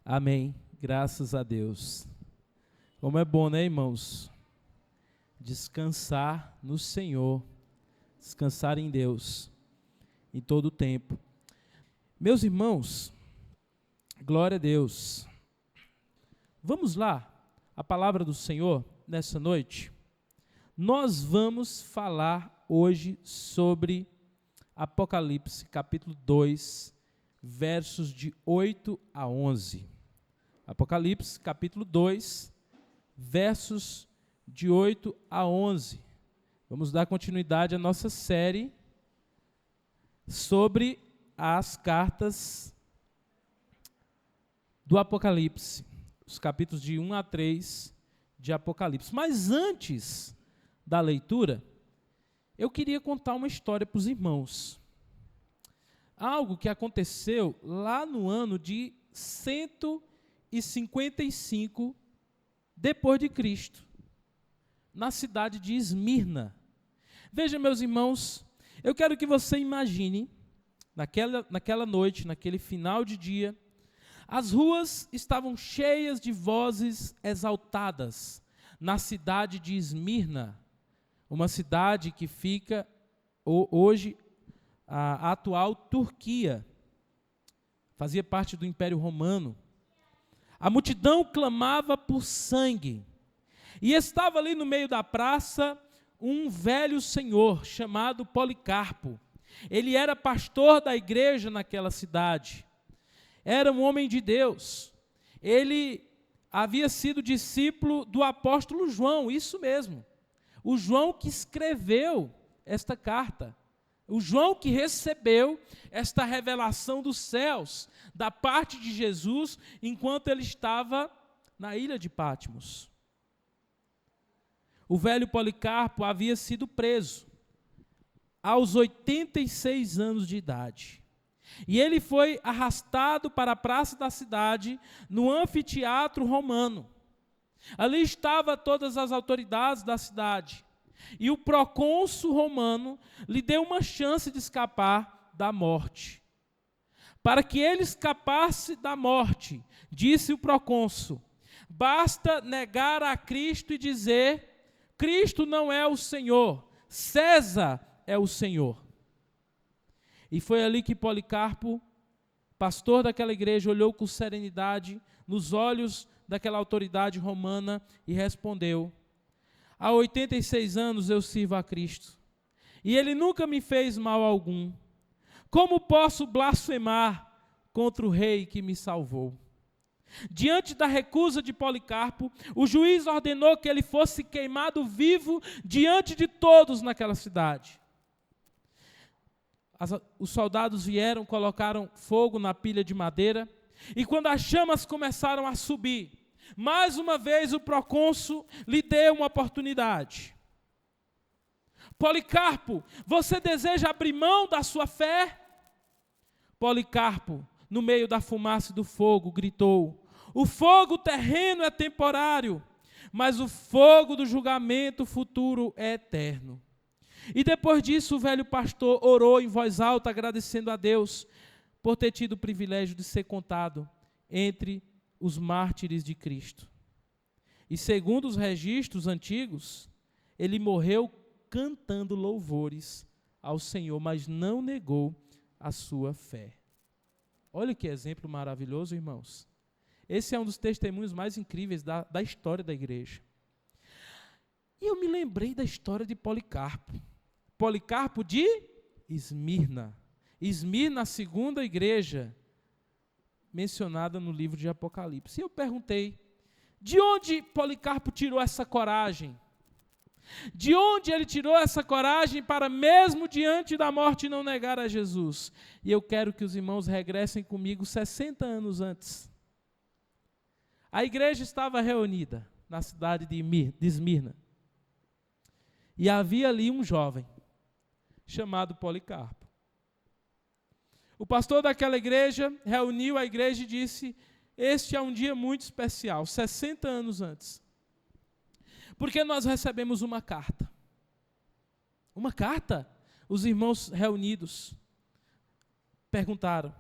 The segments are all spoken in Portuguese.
Amém. Graças a Deus. Como é bom, né, irmãos? Descansar no Senhor, descansar em Deus, em todo o tempo. Meus irmãos, glória a Deus. Vamos lá, a palavra do Senhor nessa noite. Nós vamos falar hoje sobre Apocalipse, capítulo 2, versos de 8 a 11. Apocalipse, capítulo 2, versos de 8 a 11. Vamos dar continuidade à nossa série sobre as cartas do Apocalipse, os capítulos de 1 a 3 de Apocalipse. Mas antes da leitura, eu queria contar uma história para os irmãos. Algo que aconteceu lá no ano de 155 depois de Cristo, na cidade de Esmirna. Veja, meus irmãos, eu quero que você imagine, naquela noite, naquele final de dia, as ruas estavam cheias de vozes exaltadas na cidade de Esmirna, uma cidade que fica hoje a atual Turquia, fazia parte do Império Romano. A multidão clamava por sangue, e estava ali no meio da praça um velho senhor chamado Policarpo. Ele era pastor da igreja naquela cidade, era um homem de Deus. Ele havia sido discípulo do apóstolo João, isso mesmo, o João que escreveu esta carta, o João que recebeu esta revelação dos céus, da parte de Jesus, enquanto ele estava na ilha de Patmos. O velho Policarpo havia sido preso aos 86 anos de idade. E ele foi arrastado para a praça da cidade, no anfiteatro romano. Ali estavam todas as autoridades da cidade. E o procônsul romano lhe deu uma chance de escapar da morte. Para que ele escapasse da morte, disse o procônsul, basta negar a Cristo e dizer: Cristo não é o Senhor, César é o Senhor. E foi ali que Policarpo, pastor daquela igreja, olhou com serenidade nos olhos daquela autoridade romana e respondeu: há 86 anos eu sirvo a Cristo, e Ele nunca me fez mal algum. Como posso blasfemar contra o rei que me salvou? Diante da recusa de Policarpo, o juiz ordenou que ele fosse queimado vivo diante de todos naquela cidade. Os soldados vieram, colocaram fogo na pilha de madeira, e quando as chamas começaram a subir, mais uma vez o procônsul lhe deu uma oportunidade. Policarpo, você deseja abrir mão da sua fé? Policarpo, no meio da fumaça e do fogo, gritou: o fogo terreno é temporário, mas o fogo do julgamento futuro é eterno. E depois disso o velho pastor orou em voz alta, agradecendo a Deus por ter tido o privilégio de ser contado entre os mártires de Cristo. E segundo os registros antigos, ele morreu cantando louvores ao Senhor, mas não negou a sua fé. Olha que exemplo maravilhoso, irmãos. Esse é um dos testemunhos mais incríveis da história da igreja. E eu me lembrei da história de Policarpo. Policarpo de Esmirna. Esmirna, a segunda igreja mencionada no livro de Apocalipse. E eu perguntei, de onde Policarpo tirou essa coragem? De onde ele tirou essa coragem para, mesmo diante da morte, não negar a Jesus? E eu quero que os irmãos regressem comigo 60 anos antes. A igreja estava reunida na cidade de Esmirna. E havia ali um jovem, chamado Policarpo. O pastor daquela igreja reuniu a igreja e disse: este é um dia muito especial, 60 anos antes. Porque nós recebemos uma carta. Uma carta? Os irmãos reunidos perguntaram: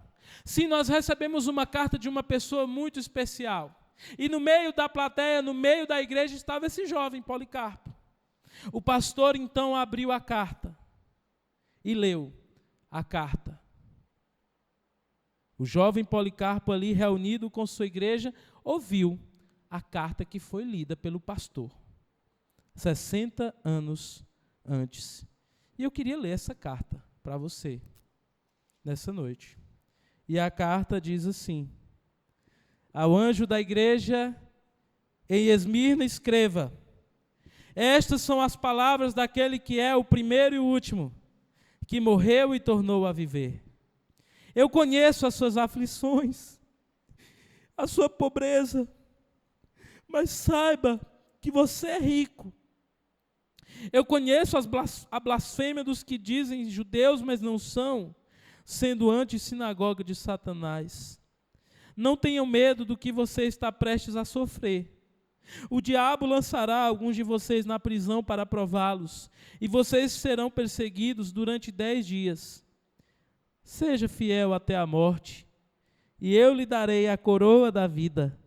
Sim, nós recebemos uma carta de uma pessoa muito especial. E no meio da plateia, no meio da igreja, estava esse jovem Policarpo. O pastor então abriu a carta e leu a carta. O jovem Policarpo ali reunido com sua igreja, ouviu a carta que foi lida pelo pastor, 60 anos antes. E eu queria ler essa carta para você, nessa noite. E a carta diz assim: ao anjo da igreja em Esmirna escreva: estas são as palavras daquele que é o primeiro e o último, que morreu e tornou a viver. Eu conheço as suas aflições, a sua pobreza, mas saiba que você é rico. Eu conheço a blasfêmia dos que dizem judeus, mas não são, sendo anti-sinagoga de Satanás. Não tenham medo do que você está prestes a sofrer. O diabo lançará alguns de vocês na prisão para prová-los, e vocês serão perseguidos durante 10 dias. Seja fiel até a morte, e eu lhe darei a coroa da vida.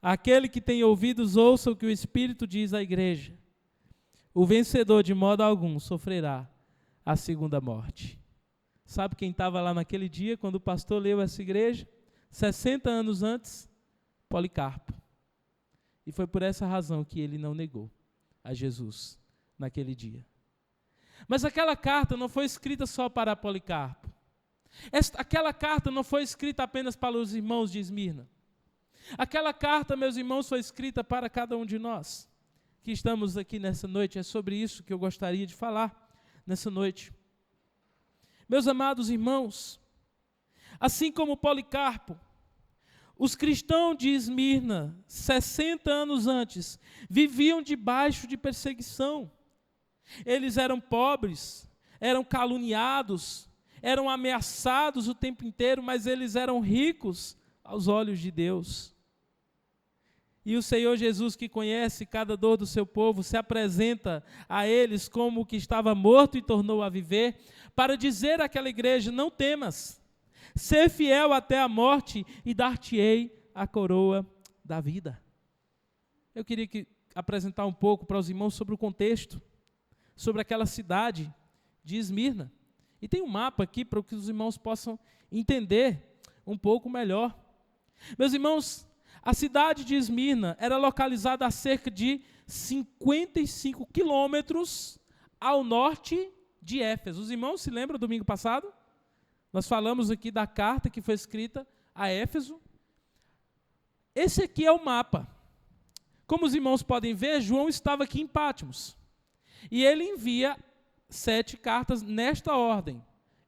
Aquele que tem ouvidos, ouça o que o Espírito diz à igreja. O vencedor, de modo algum, sofrerá a segunda morte. Sabe quem estava lá naquele dia, quando o pastor leu essa igreja? 60 anos antes, Policarpo. E foi por essa razão que ele não negou a Jesus naquele dia. Mas aquela carta não foi escrita só para Policarpo. Aquela carta não foi escrita apenas para os irmãos de Esmirna. Aquela carta, meus irmãos, foi escrita para cada um de nós que estamos aqui nessa noite. É sobre isso que eu gostaria de falar nessa noite. Meus amados irmãos, assim como Policarpo, os cristãos de Esmirna, 60 anos antes, viviam debaixo de perseguição. Eles eram pobres, eram caluniados, eram ameaçados o tempo inteiro, mas eles eram ricos aos olhos de Deus. E o Senhor Jesus, que conhece cada dor do seu povo, se apresenta a eles como o que estava morto e tornou a viver, para dizer àquela igreja: não temas, ser fiel até a morte e dar-te-ei a coroa da vida. Eu queria apresentar um pouco para os irmãos sobre o contexto, sobre aquela cidade de Esmirna. E tem um mapa aqui para que os irmãos possam entender um pouco melhor. Meus irmãos, a cidade de Esmirna era localizada a cerca de 55 quilômetros ao norte de Éfeso. Os irmãos se lembram do domingo passado? Nós falamos aqui da carta que foi escrita a Éfeso. Esse aqui é o mapa. Como os irmãos podem ver, João estava aqui em Patmos. E ele envia 7 cartas nesta ordem: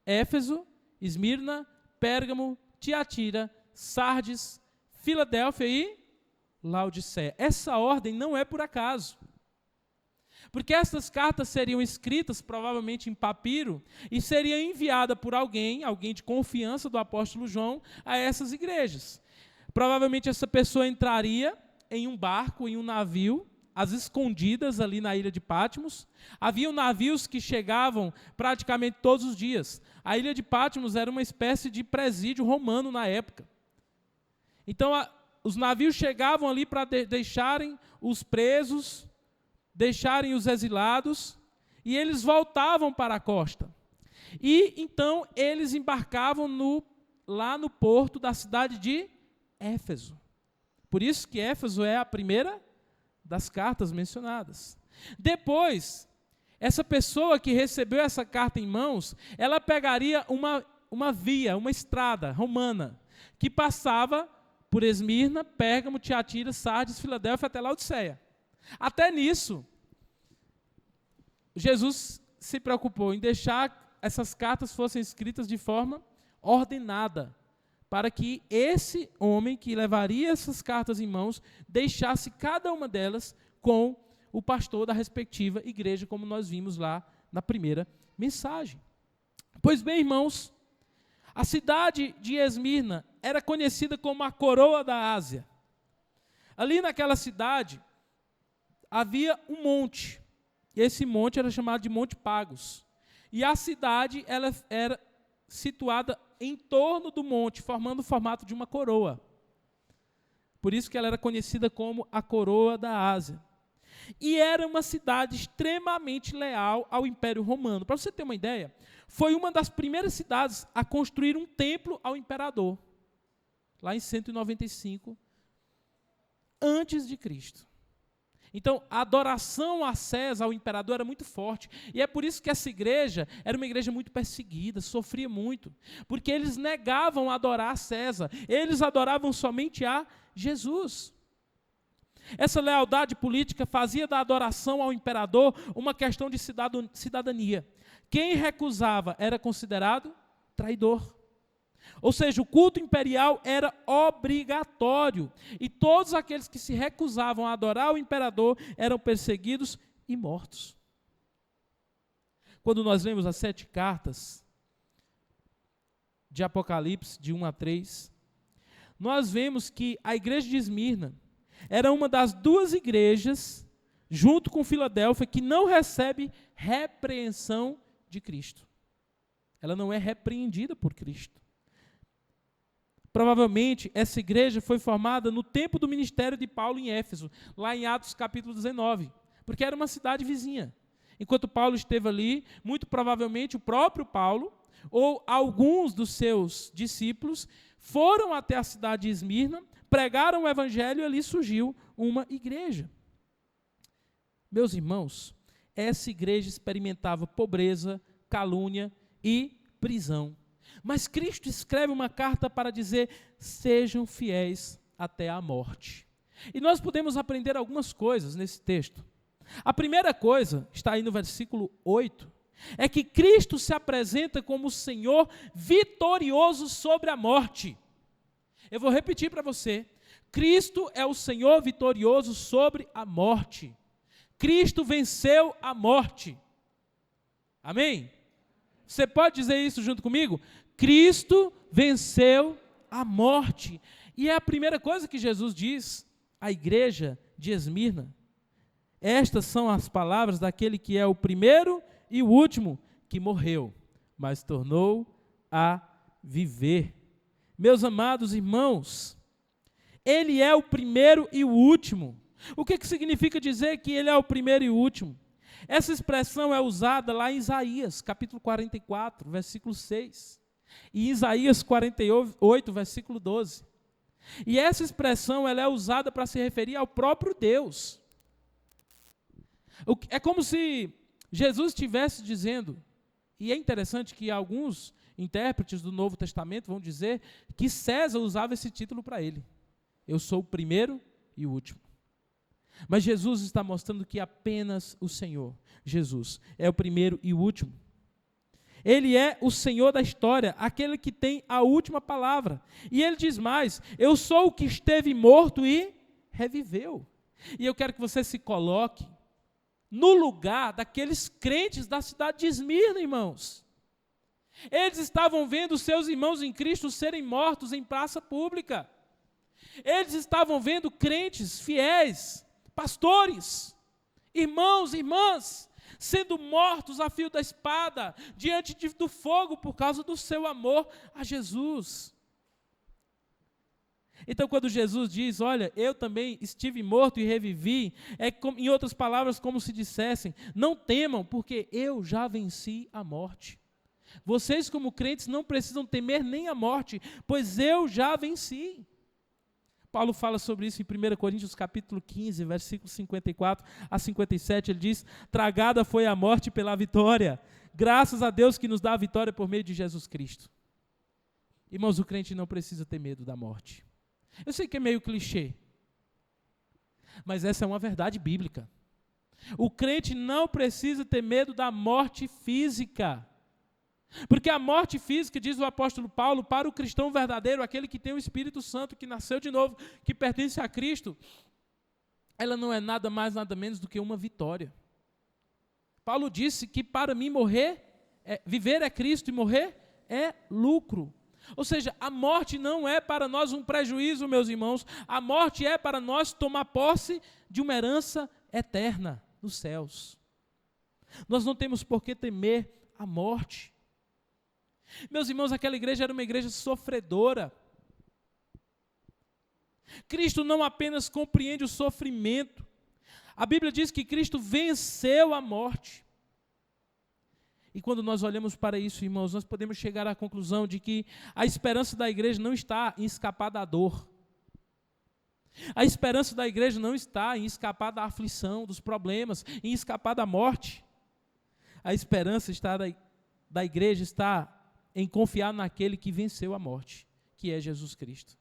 Éfeso, Esmirna, Pérgamo, Tiatira, Sardes, Filadélfia e Laodiceia. Essa ordem não é por acaso. Porque essas cartas seriam escritas provavelmente em papiro e seriam enviadas por alguém de confiança do apóstolo João, a essas igrejas. Provavelmente essa pessoa entraria em um barco, em um navio, às escondidas ali na ilha de Patmos. Haviam navios que chegavam praticamente todos os dias. A ilha de Patmos era uma espécie de presídio romano na época. Então, os navios chegavam ali para deixarem os presos, deixarem os exilados, e eles voltavam para a costa. E, então, eles embarcavam lá no porto da cidade de Éfeso. Por isso que Éfeso é a primeira das cartas mencionadas. Depois, essa pessoa que recebeu essa carta em mãos, ela pegaria uma via, uma estrada romana, que passava por Esmirna, Pérgamo, Tiatira, Sardes, Filadélfia até Laodiceia. Até nisso, Jesus se preocupou em deixar essas cartas fossem escritas de forma ordenada, para que esse homem que levaria essas cartas em mãos, deixasse cada uma delas com o pastor da respectiva igreja, como nós vimos lá na primeira mensagem. Pois bem, irmãos, a cidade de Esmirna era conhecida como a coroa da Ásia. Ali naquela cidade havia um monte, e esse monte era chamado de Monte Pagos. E a cidade ela era situada em torno do monte, formando o formato de uma coroa. Por isso que ela era conhecida como a coroa da Ásia. E era uma cidade extremamente leal ao Império Romano. Para você ter uma ideia, foi uma das primeiras cidades a construir um templo ao imperador, lá em 195 antes de Cristo. Então, a adoração a César, ao imperador, era muito forte. E é por isso que essa igreja era uma igreja muito perseguida, sofria muito. Porque eles negavam adorar a César. Eles adoravam somente a Jesus. Essa lealdade política fazia da adoração ao imperador uma questão de cidadania. Quem recusava era considerado traidor. Ou seja, o culto imperial era obrigatório. E todos aqueles que se recusavam a adorar o imperador eram perseguidos e mortos. Quando nós lemos as 7 cartas de Apocalipse, de 1 a 3, nós vemos que a igreja de Esmirna era uma das 2 igrejas, junto com Filadélfia, que não recebe repreensão de Cristo. Ela não é repreendida por Cristo. Provavelmente, essa igreja foi formada no tempo do ministério de Paulo em Éfeso, lá em Atos capítulo 19, porque era uma cidade vizinha. Enquanto Paulo esteve ali, muito provavelmente o próprio Paulo, ou alguns dos seus discípulos, foram até a cidade de Esmirna, pregaram o evangelho e ali surgiu uma igreja. Meus irmãos, essa igreja experimentava pobreza, calúnia e prisão. Mas Cristo escreve uma carta para dizer: sejam fiéis até a morte. E nós podemos aprender algumas coisas nesse texto. A primeira coisa, está aí no versículo 8, é que Cristo se apresenta como o Senhor vitorioso sobre a morte. Eu vou repetir para você. Cristo é o Senhor vitorioso sobre a morte. Cristo venceu a morte. Amém? Você pode dizer isso junto comigo? Cristo venceu a morte. E é a primeira coisa que Jesus diz à igreja de Esmirna. Estas são as palavras daquele que é o primeiro e o último, que morreu, mas tornou a viver. Meus amados irmãos, Ele é o primeiro e o último. O que significa dizer que Ele é o primeiro e o último? Essa expressão é usada lá em Isaías, capítulo 44, versículo 6. E Isaías 48, versículo 12. E essa expressão ela é usada para se referir ao próprio Deus. É como se Jesus estivesse dizendo, e é interessante que alguns intérpretes do Novo Testamento vão dizer que César usava esse título para ele. Eu sou o primeiro e o último. Mas Jesus está mostrando que apenas o Senhor, Jesus, é o primeiro e o último. Ele é o Senhor da história, aquele que tem a última palavra. E ele diz mais: eu sou o que esteve morto e reviveu. E eu quero que você se coloque no lugar daqueles crentes da cidade de Esmirna, irmãos. Eles estavam vendo seus irmãos em Cristo serem mortos em praça pública. Eles estavam vendo crentes fiéis, pastores, irmãos, irmãs, sendo mortos a fio da espada, diante do fogo, por causa do seu amor a Jesus. Então, quando Jesus diz, olha, eu também estive morto e revivi, em outras palavras, como se dissessem, não temam, porque eu já venci a morte. Vocês, como crentes, não precisam temer nem a morte, pois eu já venci. Paulo fala sobre isso em 1 Coríntios capítulo 15, versículos 54 a 57, ele diz: tragada foi a morte pela vitória, graças a Deus que nos dá a vitória por meio de Jesus Cristo. Irmãos, o crente não precisa ter medo da morte. Eu sei que é meio clichê, mas essa é uma verdade bíblica. O crente não precisa ter medo da morte física. Porque a morte física, diz o apóstolo Paulo, para o cristão verdadeiro, aquele que tem o Espírito Santo, que nasceu de novo, que pertence a Cristo, ela não é nada mais, nada menos do que uma vitória. Paulo disse que para mim viver é Cristo e morrer é lucro. Ou seja, a morte não é para nós um prejuízo, meus irmãos, a morte é para nós tomar posse de uma herança eterna nos céus. Nós não temos por que temer a morte. Meus irmãos, aquela igreja era uma igreja sofredora. Cristo não apenas compreende o sofrimento. A Bíblia diz que Cristo venceu a morte. E quando nós olhamos para isso, irmãos, nós podemos chegar à conclusão de que a esperança da igreja não está em escapar da dor. A esperança da igreja não está em escapar da aflição, dos problemas, em escapar da morte. A esperança da igreja está em confiar naquele que venceu a morte, que é Jesus Cristo.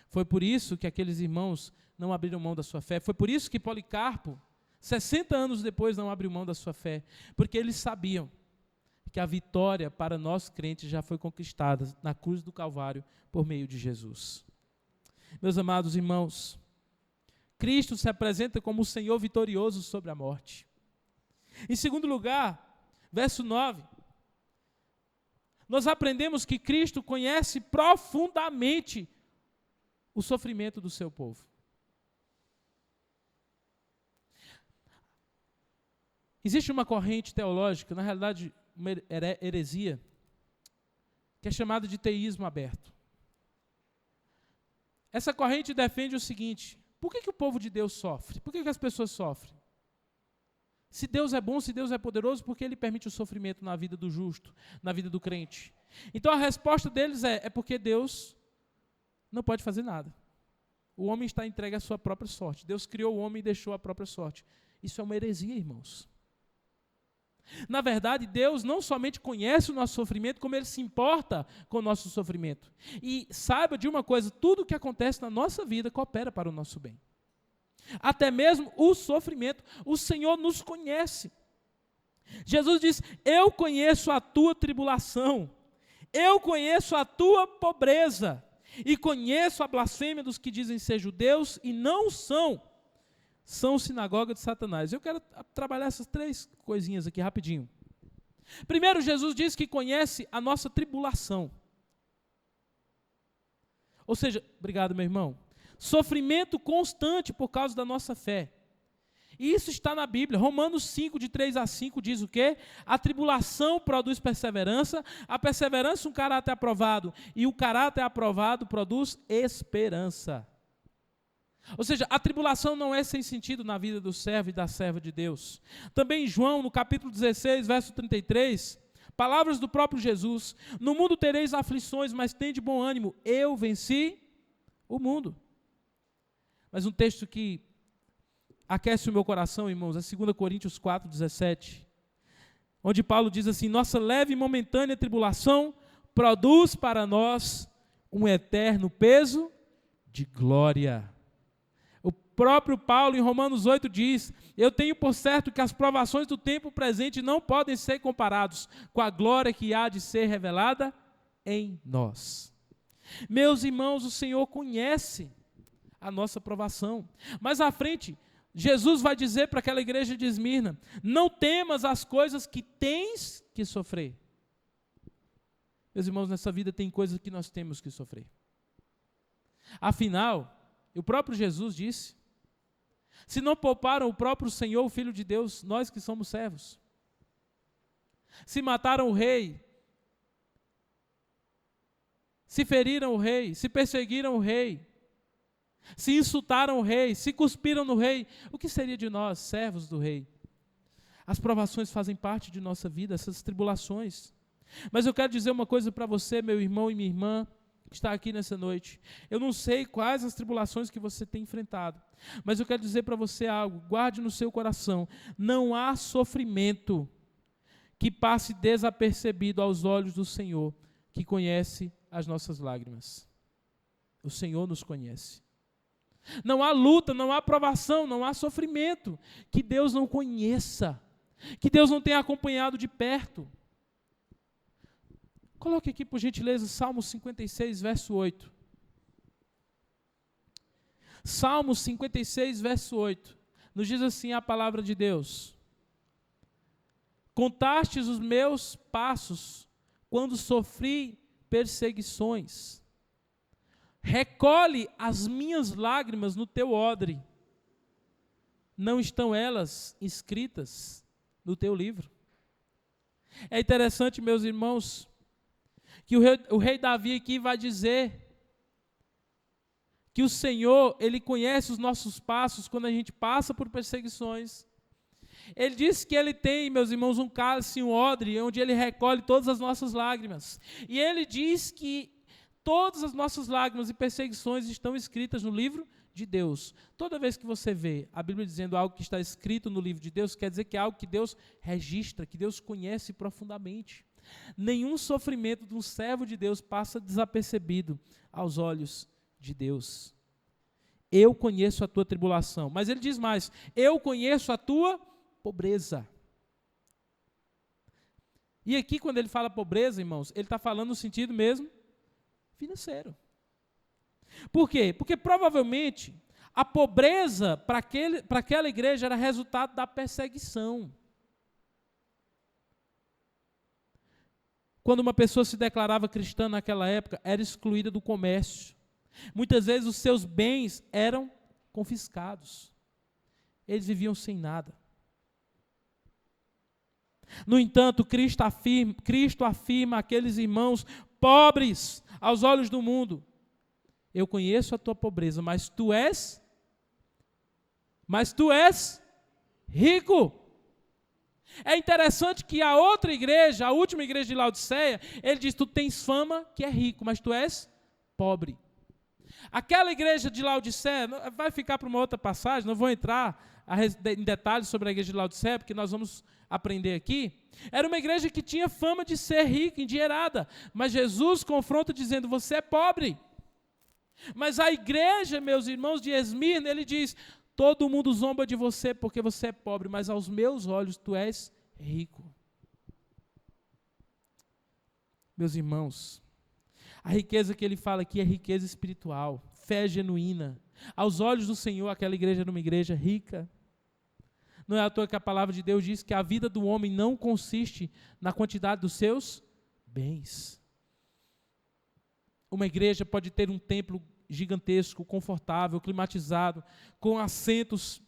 Foi por isso que aqueles irmãos não abriram mão da sua fé. Foi por isso que Policarpo, 60 anos depois, não abriu mão da sua fé. Porque eles sabiam que a vitória para nós crentes já foi conquistada na cruz do Calvário por meio de Jesus. Meus amados irmãos, Cristo se apresenta como o Senhor vitorioso sobre a morte. Em segundo lugar, verso 9, nós aprendemos que Cristo conhece profundamente o sofrimento do seu povo. Existe uma corrente teológica, na realidade uma heresia, que é chamada de teísmo aberto. Essa corrente defende o seguinte: por que o povo de Deus sofre? Por que as pessoas sofrem? Se Deus é bom, se Deus é poderoso, por que Ele permite o sofrimento na vida do justo, na vida do crente? Então a resposta deles é porque Deus não pode fazer nada. O homem está entregue à sua própria sorte. Deus criou o homem e deixou a própria sorte. Isso é uma heresia, irmãos. Na verdade, Deus não somente conhece o nosso sofrimento, como Ele se importa com o nosso sofrimento. E saiba de uma coisa: tudo o que acontece na nossa vida coopera para o nosso bem. Até mesmo o sofrimento. O Senhor nos conhece. Jesus diz: eu conheço a tua tribulação, eu conheço a tua pobreza, e conheço a blasfêmia dos que dizem ser judeus e não são sinagoga de Satanás. Eu quero trabalhar essas três coisinhas aqui rapidinho. Primeiro, Jesus diz que conhece a nossa tribulação. Ou seja, obrigado, meu irmão, sofrimento constante por causa da nossa fé. E isso está na Bíblia. Romanos 5, de 3 a 5, diz o quê? A tribulação produz perseverança, a perseverança um caráter aprovado, e o caráter aprovado produz esperança. Ou seja, a tribulação não é sem sentido na vida do servo e da serva de Deus. Também João, no capítulo 16, verso 33, palavras do próprio Jesus: no mundo tereis aflições, mas tende bom ânimo, eu venci o mundo. Mas um texto que aquece o meu coração, irmãos, é 2 Coríntios 4, 17, onde Paulo diz assim: nossa leve e momentânea tribulação produz para nós um eterno peso de glória. O próprio Paulo, em Romanos 8, diz: eu tenho por certo que as provações do tempo presente não podem ser comparados com a glória que há de ser revelada em nós. Meus irmãos, o Senhor conhece a nossa provação. Mais à frente, Jesus vai dizer para aquela igreja de Esmirna: não temas as coisas que tens que sofrer. Meus irmãos, nessa vida tem coisas que nós temos que sofrer. Afinal, o próprio Jesus disse: se não pouparam o próprio Senhor, o Filho de Deus, nós que somos servos. Se mataram o rei, se feriram o rei, se perseguiram o rei, se insultaram o rei, se cuspiram no rei, o que seria de nós, servos do rei? As provações fazem parte de nossa vida, essas tribulações. Mas eu quero dizer uma coisa para você, meu irmão e minha irmã, que está aqui nessa noite. Eu não sei quais as tribulações que você tem enfrentado, mas eu quero dizer para você algo: guarde no seu coração, não há sofrimento que passe desapercebido aos olhos do Senhor, que conhece as nossas lágrimas. O Senhor nos conhece. Não há luta, não há provação, não há sofrimento que Deus não conheça, que Deus não tenha acompanhado de perto. Coloque aqui, por gentileza, Salmo 56, verso 8. Salmo 56, verso 8. Nos diz assim a palavra de Deus: contastes os meus passos quando sofri perseguições. Recolhe as minhas lágrimas no teu odre. Não estão elas escritas no teu livro? É interessante, meus irmãos, que o rei Davi aqui vai dizer que o Senhor, Ele conhece os nossos passos quando a gente passa por perseguições. Ele diz que Ele tem, meus irmãos, um cálice, um odre, onde Ele recolhe todas as nossas lágrimas. E Ele diz que todas as nossas lágrimas e perseguições estão escritas no livro de Deus. Toda vez que você vê a Bíblia dizendo algo que está escrito no livro de Deus, quer dizer que é algo que Deus registra, que Deus conhece profundamente. Nenhum sofrimento de um servo de Deus passa desapercebido aos olhos de Deus. Eu conheço a tua tribulação. Mas ele diz mais, eu conheço a tua pobreza. E aqui quando ele fala pobreza, irmãos, ele está falando no sentido mesmo financeiro. Por quê? Porque provavelmente a pobreza para aquela igreja era resultado da perseguição. Quando uma pessoa se declarava cristã naquela época, era excluída do comércio. Muitas vezes os seus bens eram confiscados. Eles viviam sem nada. No entanto, Cristo afirma àqueles irmãos pobres aos olhos do mundo: eu conheço a tua pobreza, mas tu és rico. É interessante que a outra igreja, a última igreja de Laodiceia, ele diz, tu tens fama que é rico, mas tu és pobre. Aquela igreja de Laodiceia, vai ficar para uma outra passagem, não vou entrar em detalhes sobre a igreja de Laodiceia, porque nós vamos aprender aqui. Era uma igreja que tinha fama de ser rica, endinheirada, mas Jesus confronta dizendo, você é pobre. Mas a igreja, meus irmãos, de Esmirna, ele diz, todo mundo zomba de você porque você é pobre, mas aos meus olhos tu és rico. Meus irmãos, a riqueza que ele fala aqui é riqueza espiritual, fé genuína. Aos olhos do Senhor, aquela igreja era uma igreja rica. Não é à toa que a palavra de Deus diz que a vida do homem não consiste na quantidade dos seus bens. Uma igreja pode ter um templo gigantesco, confortável, climatizado, com assentos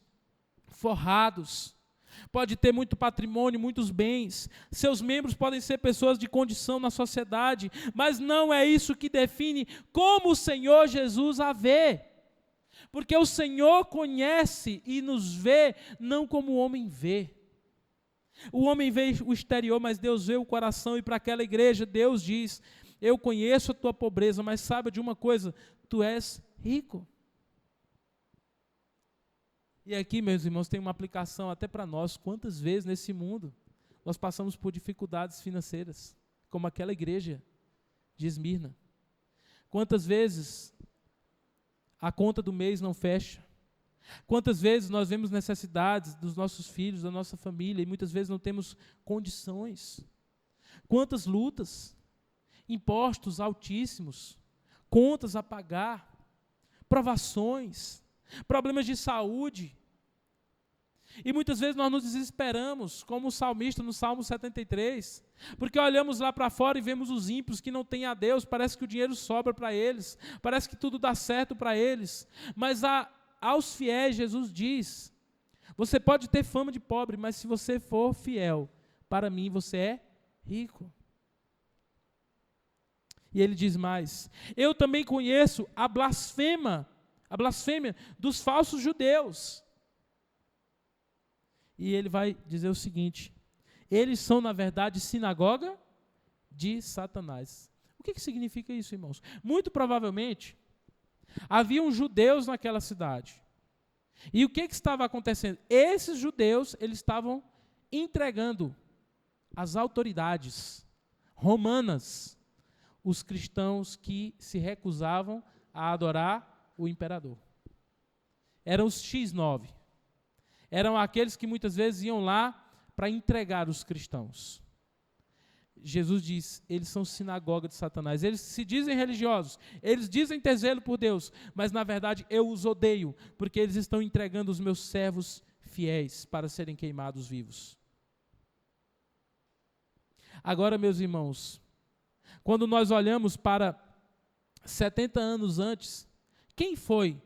forrados. Pode ter muito patrimônio, muitos bens. Seus membros podem ser pessoas de condição na sociedade, mas não é isso que define como o Senhor Jesus a vê. Porque o Senhor conhece e nos vê não como o homem vê. O homem vê o exterior, mas Deus vê o coração, e para aquela igreja Deus diz, eu conheço a tua pobreza, mas saiba de uma coisa, tu és rico. E aqui, meus irmãos, tem uma aplicação até para nós. Quantas vezes nesse mundo nós passamos por dificuldades financeiras, como aquela igreja de Esmirna? Quantas vezes a conta do mês não fecha? Quantas vezes nós vemos necessidades dos nossos filhos, da nossa família, e muitas vezes não temos condições? Quantas lutas, impostos altíssimos, contas a pagar, provações, problemas de saúde. E muitas vezes nós nos desesperamos, como o salmista no Salmo 73, porque olhamos lá para fora e vemos os ímpios que não têm a Deus, parece que o dinheiro sobra para eles, parece que tudo dá certo para eles, mas aos fiéis Jesus diz, você pode ter fama de pobre, mas se você for fiel, para mim você é rico. E ele diz mais, eu também conheço a blasfêmia dos falsos judeus. E ele vai dizer o seguinte, eles são na verdade sinagoga de Satanás. O que significa isso, irmãos? Muito provavelmente, haviam judeus naquela cidade. E o que estava acontecendo? Esses judeus, eles estavam entregando às autoridades romanas os cristãos que se recusavam a adorar o imperador. Eram os X9. Eram aqueles que muitas vezes iam lá para entregar os cristãos. Jesus diz, eles são sinagoga de Satanás. Eles se dizem religiosos, eles dizem ter zelo por Deus, mas na verdade eu os odeio, porque eles estão entregando os meus servos fiéis para serem queimados vivos. Agora, meus irmãos, quando nós olhamos para 70 anos antes, quem foi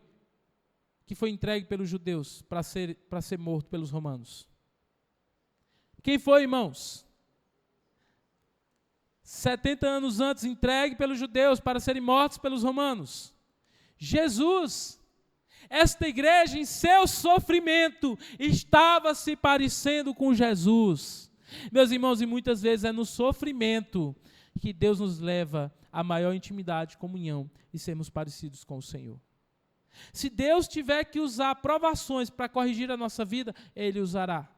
que foi entregue pelos judeus para ser morto pelos romanos? Quem foi, irmãos? 70 anos antes, entregue pelos judeus para serem mortos pelos romanos. Jesus, esta igreja em seu sofrimento estava se parecendo com Jesus. Meus irmãos, e muitas vezes é no sofrimento que Deus nos leva à maior intimidade, comunhão e sermos parecidos com o Senhor. Se Deus tiver que usar provações para corrigir a nossa vida, Ele usará.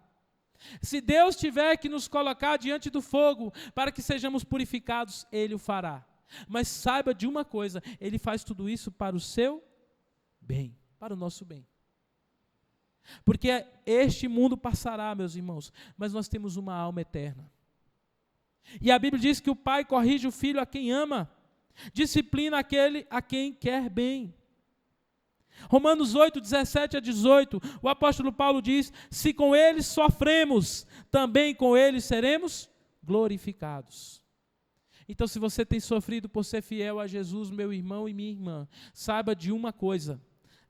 Se Deus tiver que nos colocar diante do fogo para que sejamos purificados, Ele o fará. Mas saiba de uma coisa, Ele faz tudo isso para o seu bem, para o nosso bem. Porque este mundo passará, meus irmãos, mas nós temos uma alma eterna. E a Bíblia diz que o pai corrige o filho a quem ama, disciplina aquele a quem quer bem. Romanos 8, 17 a 18, o apóstolo Paulo diz: se com ele sofremos, também com ele seremos glorificados. Então, se você tem sofrido por ser fiel a Jesus, meu irmão e minha irmã, saiba de uma coisa: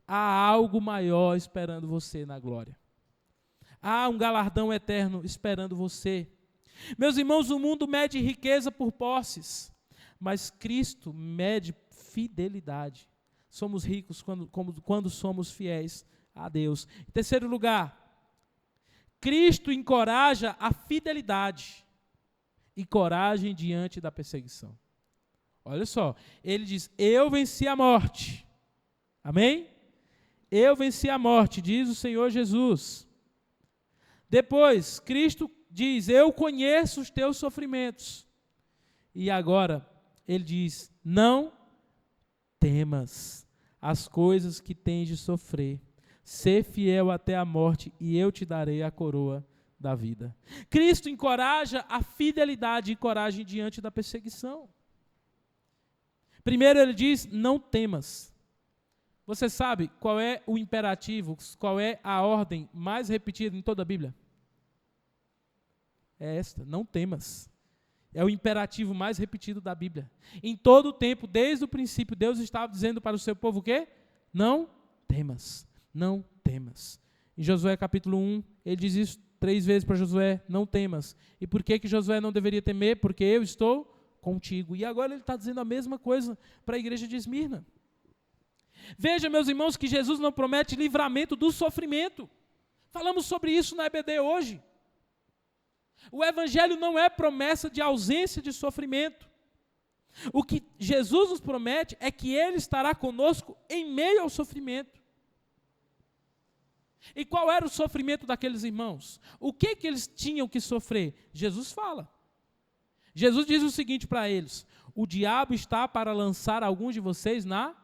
há algo maior esperando você na glória. Há um galardão eterno esperando você. Meus irmãos, o mundo mede riqueza por posses, mas Cristo mede fidelidade. Somos ricos quando somos fiéis a Deus. Em terceiro lugar, Cristo encoraja a fidelidade e coragem diante da perseguição. Olha só, ele diz: eu venci a morte. Amém? Eu venci a morte, diz o Senhor Jesus. Depois, Cristo diz: eu conheço os teus sofrimentos. E agora, ele diz: não temas as coisas que tens de sofrer. Ser fiel até a morte e eu te darei a coroa da vida. Cristo encoraja a fidelidade e coragem diante da perseguição. Primeiro ele diz: não temas. Você sabe qual é o imperativo, qual é a ordem mais repetida em toda a Bíblia? É esta: não temas. É o imperativo mais repetido da Bíblia. Em todo o tempo, desde o princípio, Deus estava dizendo para o seu povo o quê? Não temas, não temas. Em Josué capítulo 1, ele diz isso 3 vezes para Josué: não temas. E por que Josué não deveria temer? Porque eu estou contigo. E agora ele está dizendo a mesma coisa para a igreja de Esmirna. Veja, meus irmãos, que Jesus não promete livramento do sofrimento. Falamos sobre isso na EBD hoje. O Evangelho não é promessa de ausência de sofrimento. O que Jesus nos promete é que Ele estará conosco em meio ao sofrimento. E qual era o sofrimento daqueles irmãos? O que eles tinham que sofrer? Jesus fala. Jesus diz o seguinte para eles: o diabo está para lançar alguns de vocês na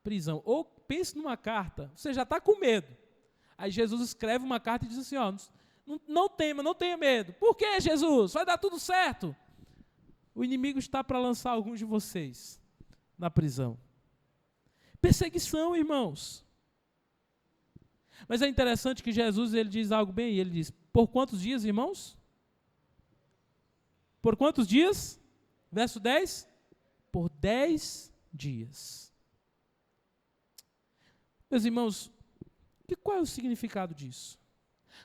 prisão. Ou pense numa carta, você já está com medo. Aí Jesus escreve uma carta e diz assim: ó, não tema, não tenha medo. Por que, Jesus? Vai dar tudo certo. O inimigo está para lançar alguns de vocês na prisão. Perseguição, irmãos. Mas é interessante que Jesus, ele diz algo bem, ele diz: por quantos dias, irmãos? Por quantos dias? Verso 10. Por 10 dias. Meus irmãos, qual é o significado disso?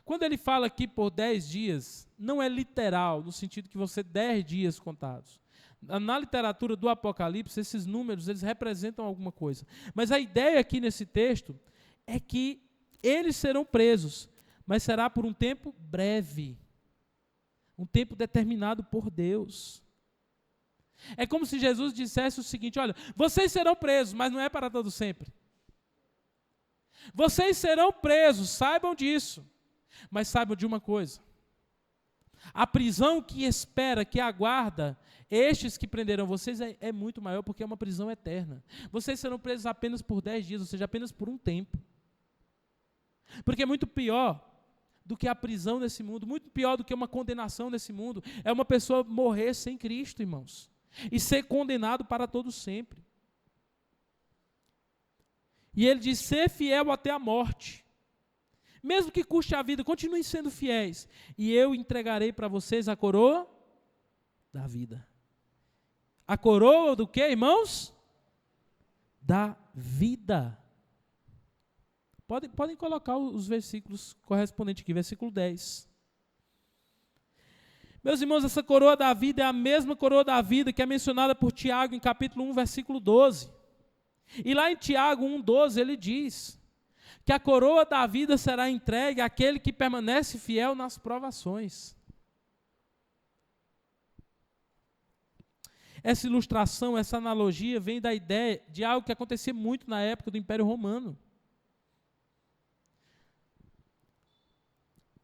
Quando ele fala aqui por 10 dias, não é literal, no sentido que você 10 dias contados. Na literatura do Apocalipse, esses números, eles representam alguma coisa. Mas a ideia aqui nesse texto é que eles serão presos, mas será por um tempo breve. Um tempo determinado por Deus. É como se Jesus dissesse o seguinte: olha, vocês serão presos, mas não é para todo sempre. Vocês serão presos, saibam disso. Mas saibam de uma coisa: a prisão que espera, que aguarda estes que prenderão vocês é muito maior, porque é uma prisão eterna. Vocês serão presos apenas por 10 dias, ou seja, apenas por um tempo. Porque é muito pior do que a prisão nesse mundo, muito pior do que uma condenação nesse mundo, é uma pessoa morrer sem Cristo, irmãos, e ser condenado para todo sempre. E ele diz: ser fiel até a morte. Mesmo que custe a vida, continuem sendo fiéis. E eu entregarei para vocês a coroa da vida. A coroa do quê, irmãos? Da vida. Podem colocar os versículos correspondentes aqui. Versículo 10. Meus irmãos, essa coroa da vida é a mesma coroa da vida que é mencionada por Tiago em capítulo 1, versículo 12. E lá em Tiago 1,12 ele diz que a coroa da vida será entregue àquele que permanece fiel nas provações. Essa ilustração, essa analogia vem da ideia de algo que acontecia muito na época do Império Romano.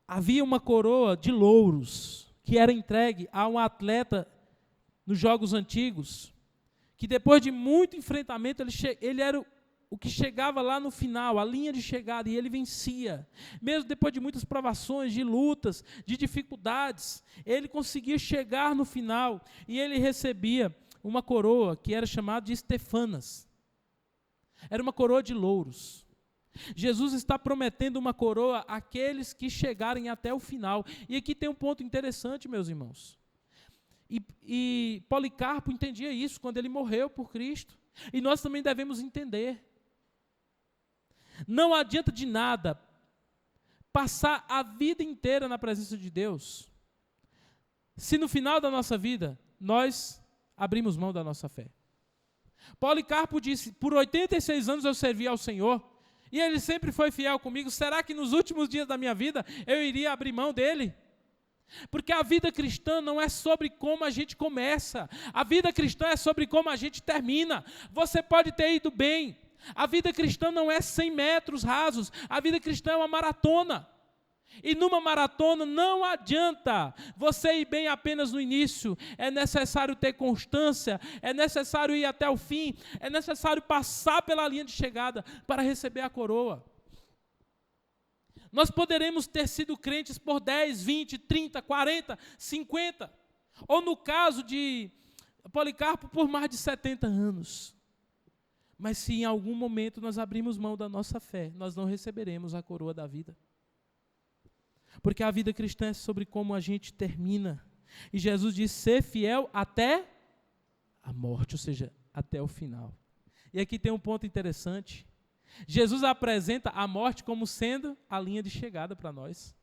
Havia uma coroa de louros que era entregue a um atleta nos Jogos Antigos, que depois de muito enfrentamento, ele era o que chegava lá no final, a linha de chegada, e ele vencia. Mesmo depois de muitas provações, de lutas, de dificuldades, ele conseguia chegar no final, e ele recebia uma coroa que era chamada de Estefanas. Era uma coroa de louros. Jesus está prometendo uma coroa àqueles que chegarem até o final. E aqui tem um ponto interessante, meus irmãos. E Policarpo entendia isso quando ele morreu por Cristo. E nós também devemos entender. Não adianta de nada passar a vida inteira na presença de Deus, se no final da nossa vida nós abrimos mão da nossa fé. Policarpo disse: por 86 anos eu servi ao Senhor, e Ele sempre foi fiel comigo. Será que nos últimos dias da minha vida eu iria abrir mão dEle? Porque a vida cristã não é sobre como a gente começa. A vida cristã é sobre como a gente termina. Você pode ter ido bem. A vida cristã não é 100 metros rasos. A vida cristã é uma maratona. E numa maratona não adianta você ir bem apenas no início. É necessário ter constância, é necessário ir até o fim, é necessário passar pela linha de chegada para receber a coroa. Nós poderemos ter sido crentes por 10, 20, 30, 40, 50, ou no caso de Policarpo, por mais de 70 anos. Mas se em algum momento nós abrimos mão da nossa fé, nós não receberemos a coroa da vida. Porque a vida cristã é sobre como a gente termina. E Jesus diz: ser fiel até a morte, ou seja, até o final. E aqui tem um ponto interessante. Jesus apresenta a morte como sendo a linha de chegada para nós.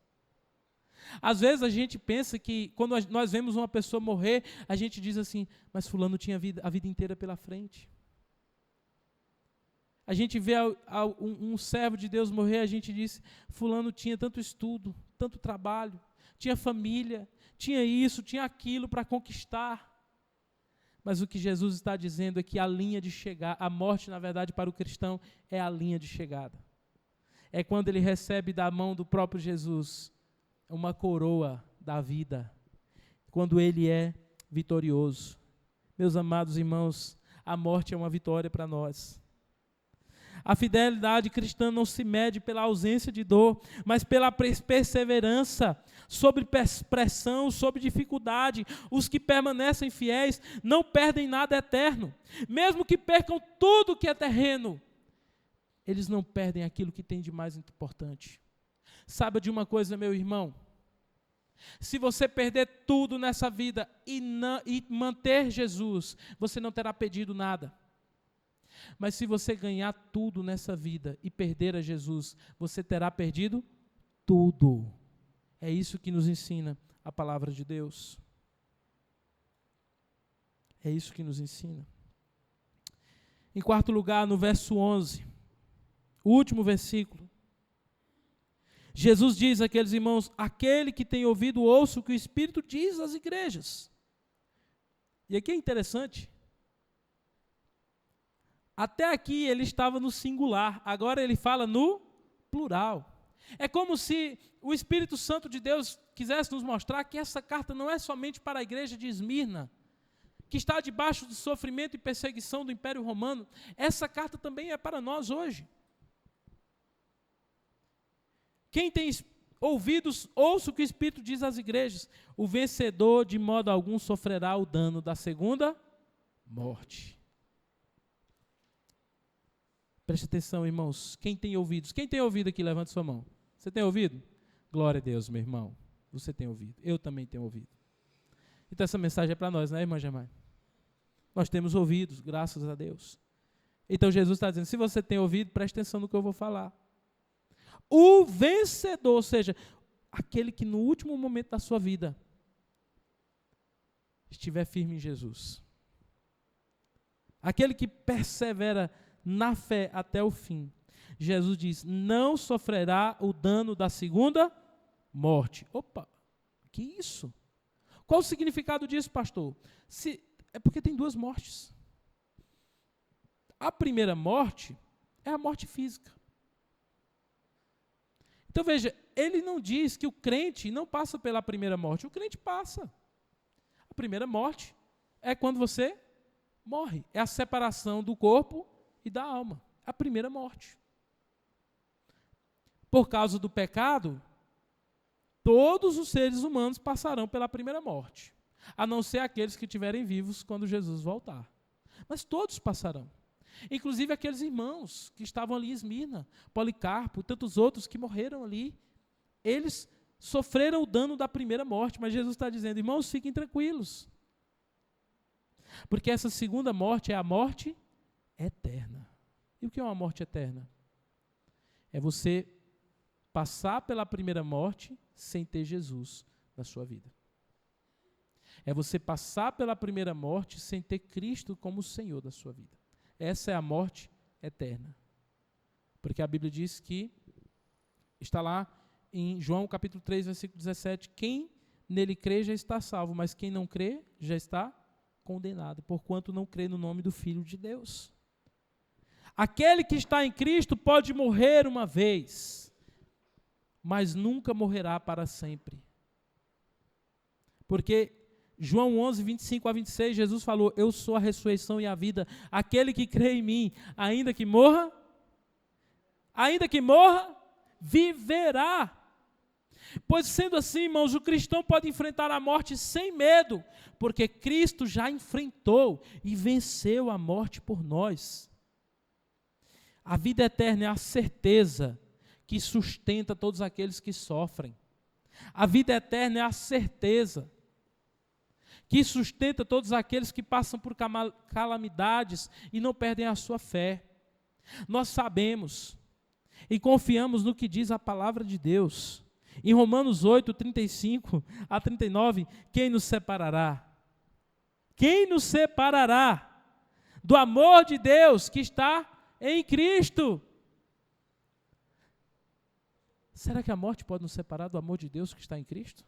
Às vezes a gente pensa que quando nós vemos uma pessoa morrer, a gente diz assim: mas fulano tinha a vida inteira pela frente. A gente vê um servo de Deus morrer, a gente diz: fulano tinha tanto estudo, tanto trabalho, tinha família, tinha isso, tinha aquilo para conquistar. Mas o que Jesus está dizendo é que a linha de chegada, a morte, na verdade, para o cristão, é a linha de chegada. É quando ele recebe da mão do próprio Jesus uma coroa da vida, quando ele é vitorioso. Meus amados irmãos, a morte é uma vitória para nós. A fidelidade cristã não se mede pela ausência de dor, mas pela perseverança, sobre pressão, sobre dificuldade. Os que permanecem fiéis não perdem nada eterno. Mesmo que percam tudo que é terreno, eles não perdem aquilo que tem de mais importante. Saiba de uma coisa, meu irmão: se você perder tudo nessa vida e manter Jesus, você não terá perdido nada. Mas se você ganhar tudo nessa vida e perder a Jesus, você terá perdido tudo. É isso que nos ensina a palavra de Deus. É isso que nos ensina. Em quarto lugar, no verso 11, o último versículo, Jesus diz àqueles irmãos: aquele que tem ouvido, ouça o que o Espírito diz às igrejas. E aqui é interessante. Até aqui ele estava no singular, agora ele fala no plural. É como se o Espírito Santo de Deus quisesse nos mostrar que essa carta não é somente para a igreja de Esmirna, que está debaixo do sofrimento e perseguição do Império Romano. Essa carta também é para nós hoje. Quem tem ouvidos, ouça o que o Espírito diz às igrejas: o vencedor de modo algum sofrerá o dano da segunda morte. Preste atenção, irmãos. Quem tem ouvidos? Quem tem ouvido aqui, levante sua mão. Você tem ouvido? Glória a Deus, meu irmão. Você tem ouvido. Eu também tenho ouvido. Então essa mensagem é para nós, né, irmã Jamai? Nós temos ouvidos, graças a Deus. Então Jesus está dizendo: se você tem ouvido, preste atenção no que eu vou falar. O vencedor, ou seja, aquele que no último momento da sua vida estiver firme em Jesus. Aquele que persevera na fé até o fim. Jesus diz, não sofrerá o dano da segunda morte. Opa, que isso? Qual o significado disso, pastor? É porque tem duas mortes. A primeira morte é a morte física. Então veja, ele não diz que o crente não passa pela primeira morte. O crente passa. A primeira morte é quando você morre. É a separação do corpo e da alma. A primeira morte. Por causa do pecado, todos os seres humanos passarão pela primeira morte, a não ser aqueles que estiverem vivos quando Jesus voltar. Mas todos passarão. Inclusive aqueles irmãos que estavam ali em Esmirna, Policarpo, tantos outros que morreram ali, eles sofreram o dano da primeira morte, mas Jesus está dizendo, irmãos, fiquem tranquilos, porque essa segunda morte é a morte eterna. E o que é uma morte eterna? É você passar pela primeira morte sem ter Jesus na sua vida. É você passar pela primeira morte sem ter Cristo como Senhor da sua vida. Essa é a morte eterna. Porque a Bíblia diz que, está lá em João capítulo 3, versículo 17, quem nele crê já está salvo, mas quem não crê já está condenado, porquanto não crê no nome do Filho de Deus. Aquele que está em Cristo pode morrer uma vez, mas nunca morrerá para sempre. Porque João 11, 25 a 26, Jesus falou, eu sou a ressurreição e a vida, aquele que crê em mim, ainda que morra, viverá. Pois sendo assim, irmãos, o cristão pode enfrentar a morte sem medo, porque Cristo já enfrentou e venceu a morte por nós. A vida eterna é a certeza que sustenta todos aqueles que sofrem. A vida eterna é a certeza que sustenta todos aqueles que passam por calamidades e não perdem a sua fé. Nós sabemos e confiamos no que diz a palavra de Deus. Em Romanos 8, 35 a 39, quem nos separará? Quem nos separará do amor de Deus que está em Cristo? Será que a morte pode nos separar do amor de Deus que está em Cristo?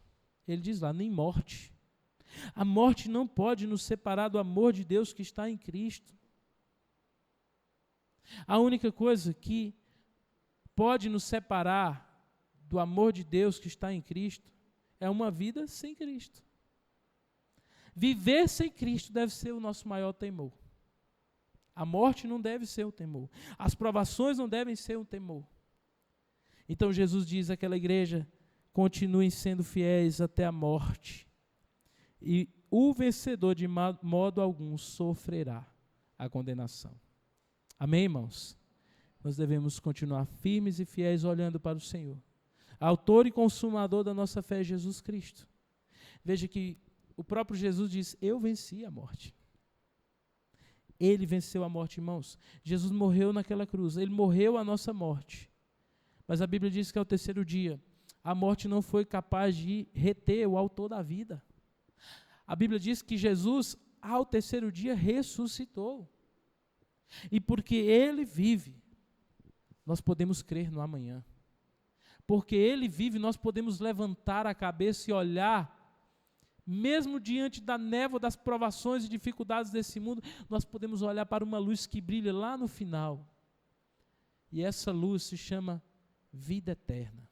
Ele diz lá, nem morte. A morte não pode nos separar do amor de Deus que está em Cristo. A única coisa que pode nos separar do amor de Deus que está em Cristo é uma vida sem Cristo. Viver sem Cristo deve ser o nosso maior temor. A morte não deve ser um temor. As provações não devem ser um temor. Então Jesus diz àquela igreja, continuem sendo fiéis até a morte. E o vencedor de modo algum sofrerá a condenação. Amém, irmãos? Nós devemos continuar firmes e fiéis olhando para o Senhor. Autor e consumador da nossa fé é Jesus Cristo. Veja que o próprio Jesus diz, eu venci a morte. Ele venceu a morte, irmãos. Jesus morreu naquela cruz, ele morreu a nossa morte. Mas a Bíblia diz que ao terceiro dia, a morte não foi capaz de reter o autor da vida. A Bíblia diz que Jesus, ao terceiro dia, ressuscitou. E porque ele vive, nós podemos crer no amanhã. Porque ele vive, nós podemos levantar a cabeça e olhar, mesmo diante da névoa das provações e dificuldades desse mundo, nós podemos olhar para uma luz que brilha lá no final. E essa luz se chama vida eterna.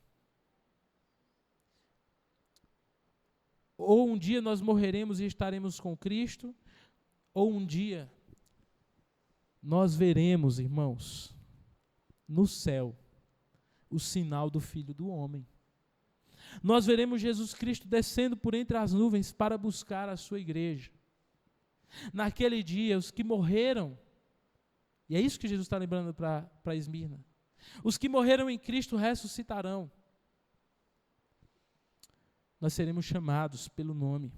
Ou um dia nós morreremos e estaremos com Cristo, ou um dia nós veremos, irmãos, no céu, o sinal do Filho do Homem. Nós veremos Jesus Cristo descendo por entre as nuvens para buscar a sua igreja. Naquele dia, os que morreram, e é isso que Jesus está lembrando para Esmirna, os que morreram em Cristo ressuscitarão. Nós seremos chamados pelo nome.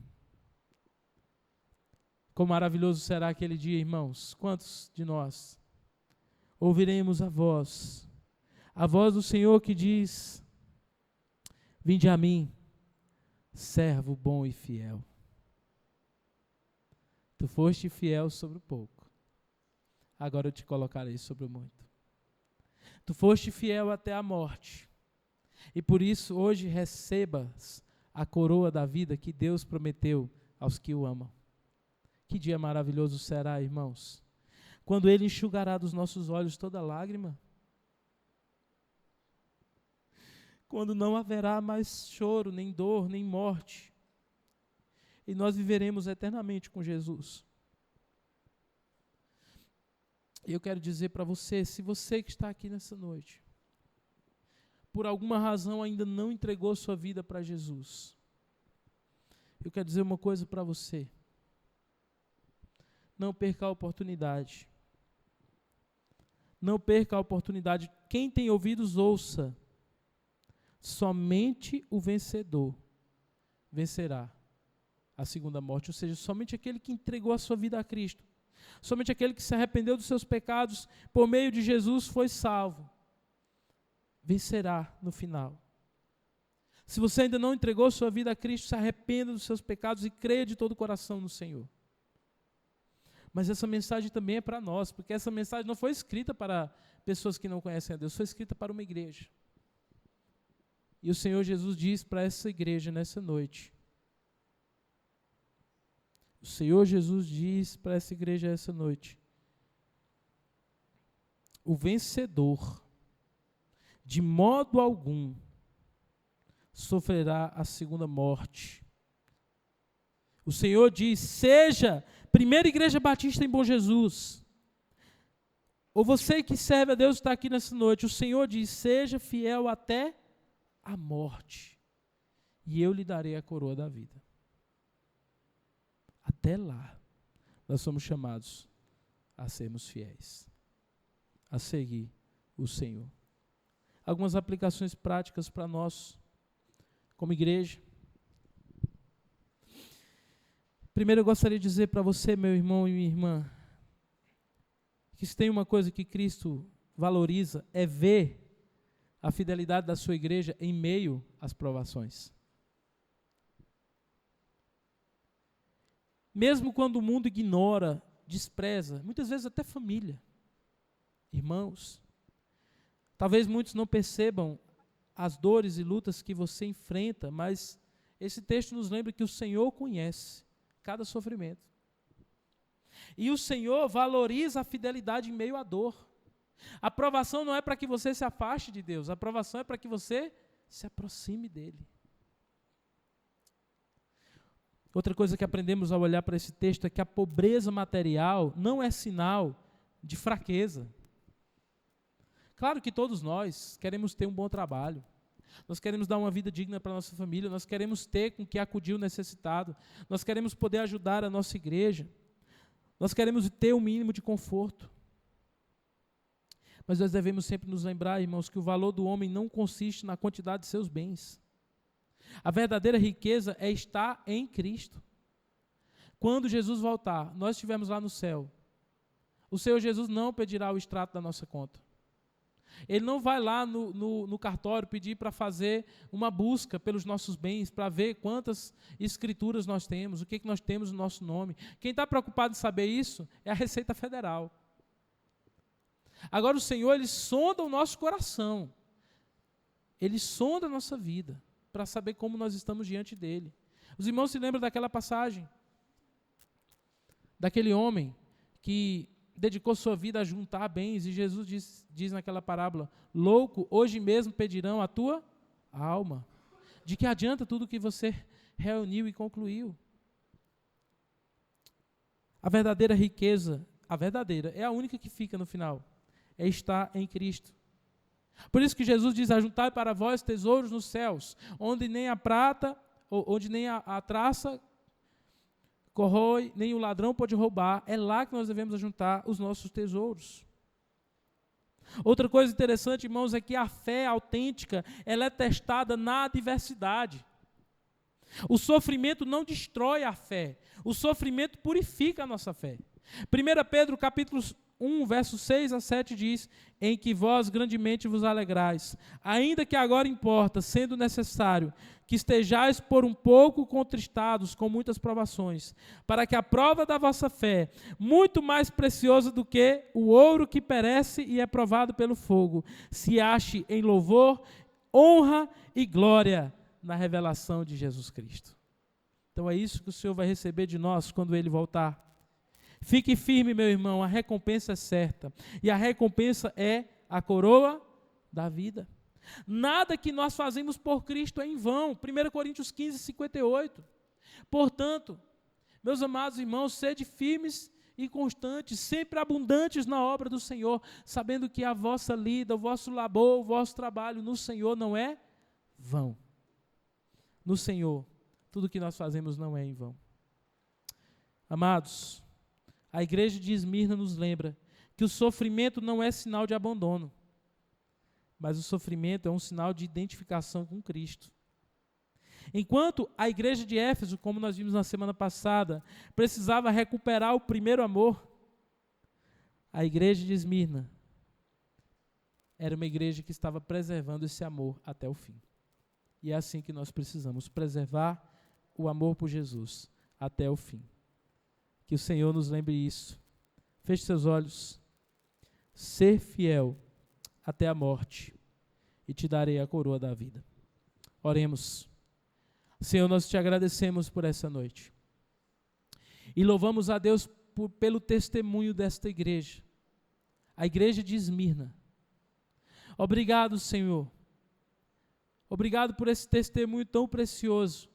Quão maravilhoso será aquele dia, irmãos. Quantos de nós ouviremos a voz do Senhor que diz, vinde a mim, servo bom e fiel. Tu foste fiel sobre o pouco, agora eu te colocarei sobre o muito. Tu foste fiel até a morte, e por isso hoje recebas a coroa da vida que Deus prometeu aos que o amam. Que dia maravilhoso será, irmãos, quando Ele enxugará dos nossos olhos toda lágrima. Quando não haverá mais choro, nem dor, nem morte. E nós viveremos eternamente com Jesus. E eu quero dizer para você, se você que está aqui nessa noite, por alguma razão ainda não entregou sua vida para Jesus, eu quero dizer uma coisa para você. Não perca a oportunidade. Não perca a oportunidade. Quem tem ouvidos, ouça. Somente o vencedor vencerá a segunda morte. Ou seja, somente aquele que entregou a sua vida a Cristo. Somente aquele que se arrependeu dos seus pecados por meio de Jesus foi salvo. Vencerá no final. Se você ainda não entregou sua vida a Cristo, se arrependa dos seus pecados e creia de todo o coração no Senhor. Mas essa mensagem também é para nós, porque essa mensagem não foi escrita para pessoas que não conhecem a Deus, foi escrita para uma igreja. E o Senhor Jesus diz para essa igreja nessa noite, o Senhor Jesus diz para essa igreja essa noite, o vencedor, de modo algum, sofrerá a segunda morte. O Senhor diz, seja Primeira Igreja Batista em Bom Jesus, ou você que serve a Deus está aqui nessa noite, o Senhor diz, seja fiel até a morte, e eu lhe darei a coroa da vida. Até lá, nós somos chamados a sermos fiéis, a seguir o Senhor. Algumas aplicações práticas para nós, como igreja. Primeiro eu gostaria de dizer para você, meu irmão e minha irmã, que se tem uma coisa que Cristo valoriza, é ver a fidelidade da sua igreja em meio às provações. Mesmo quando o mundo ignora, despreza, muitas vezes até família, irmãos, talvez muitos não percebam as dores e lutas que você enfrenta, mas esse texto nos lembra que o Senhor conhece cada sofrimento. E o Senhor valoriza a fidelidade em meio à dor. A provação não é para que você se afaste de Deus, a provação é para que você se aproxime dEle. Outra coisa que aprendemos ao olhar para esse texto é que a pobreza material não é sinal de fraqueza. Claro que todos nós queremos ter um bom trabalho, nós queremos dar uma vida digna para a nossa família, nós queremos ter com que acudir o necessitado, nós queremos poder ajudar a nossa igreja, nós queremos ter o mínimo de conforto. Mas nós devemos sempre nos lembrar, irmãos, que o valor do homem não consiste na quantidade de seus bens. A verdadeira riqueza é estar em Cristo. Quando Jesus voltar, nós estivermos lá no céu, o Senhor Jesus não pedirá o extrato da nossa conta. Ele não vai lá no cartório pedir para fazer uma busca pelos nossos bens, para ver quantas escrituras nós temos, o que nós temos no nosso nome. Quem está preocupado em saber isso é a Receita Federal. Agora o Senhor, Ele sonda o nosso coração. Ele sonda a nossa vida, para saber como nós estamos diante dEle. Os irmãos se lembram daquela passagem? Daquele homem que dedicou sua vida a juntar bens, e Jesus diz naquela parábola, louco, hoje mesmo pedirão a tua alma. De que adianta tudo que você reuniu e concluiu? A verdadeira riqueza, a verdadeira, é a única que fica no final, é estar em Cristo. Por isso que Jesus diz, ajuntai para vós tesouros nos céus, onde nem a prata, onde nem a traça corrói, nem o ladrão pode roubar. É lá que nós devemos ajuntar os nossos tesouros. Outra coisa interessante, irmãos, é que a fé autêntica, ela é testada na adversidade. O sofrimento não destrói a fé, o sofrimento purifica a nossa fé. 1 Pedro capítulo 1, verso 6 a 7 diz: em que vós grandemente vos alegrais, ainda que agora importa, sendo necessário, que estejais por um pouco contristados com muitas provações, para que a prova da vossa fé, muito mais preciosa do que o ouro que perece e é provado pelo fogo, se ache em louvor, honra e glória na revelação de Jesus Cristo. Então é isso que o Senhor vai receber de nós quando Ele voltar. Fique firme, meu irmão, a recompensa é certa. E a recompensa é a coroa da vida. Nada que nós fazemos por Cristo é em vão. 1 Coríntios 15, 58. Portanto, meus amados irmãos, sede firmes e constantes, sempre abundantes na obra do Senhor, sabendo que a vossa lida, o vosso labor, o vosso trabalho no Senhor não é vão. No Senhor, tudo que nós fazemos não é em vão. Amados, a igreja de Esmirna nos lembra que o sofrimento não é sinal de abandono, mas o sofrimento é um sinal de identificação com Cristo. Enquanto a igreja de Éfeso, como nós vimos na semana passada, precisava recuperar o primeiro amor, a igreja de Esmirna era uma igreja que estava preservando esse amor até o fim. E é assim que nós precisamos preservar o amor por Jesus até o fim. Que o Senhor nos lembre isso. Feche seus olhos. Ser fiel até a morte, e te darei a coroa da vida. Oremos. Senhor, nós te agradecemos por essa noite. E louvamos a Deus pelo testemunho desta igreja. A igreja de Esmirna. Obrigado, Senhor. Obrigado por esse testemunho tão precioso.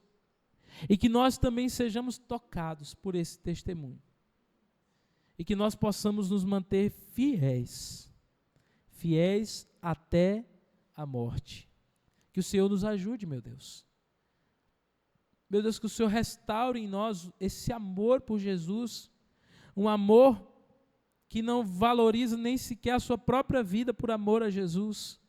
E que nós também sejamos tocados por esse testemunho. E que nós possamos nos manter fiéis. Fiéis até a morte. Que o Senhor nos ajude, meu Deus. Meu Deus, que o Senhor restaure em nós esse amor por Jesus. Um amor que não valoriza nem sequer a sua própria vida por amor a Jesus.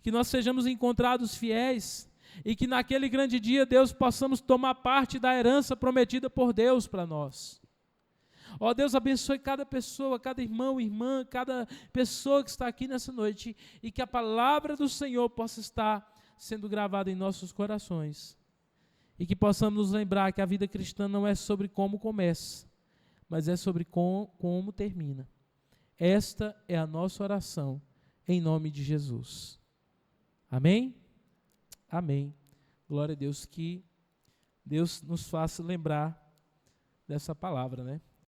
Que nós sejamos encontrados fiéis e que naquele grande dia, Deus, possamos tomar parte da herança prometida por Deus para nós. Ó Deus, abençoe cada pessoa, cada irmão, irmã, cada pessoa que está aqui nessa noite e que a palavra do Senhor possa estar sendo gravada em nossos corações e que possamos nos lembrar que a vida cristã não é sobre como começa, mas é sobre como termina. Esta é a nossa oração em nome de Jesus. Amém? Amém. Glória a Deus, que Deus nos faça lembrar dessa palavra, né?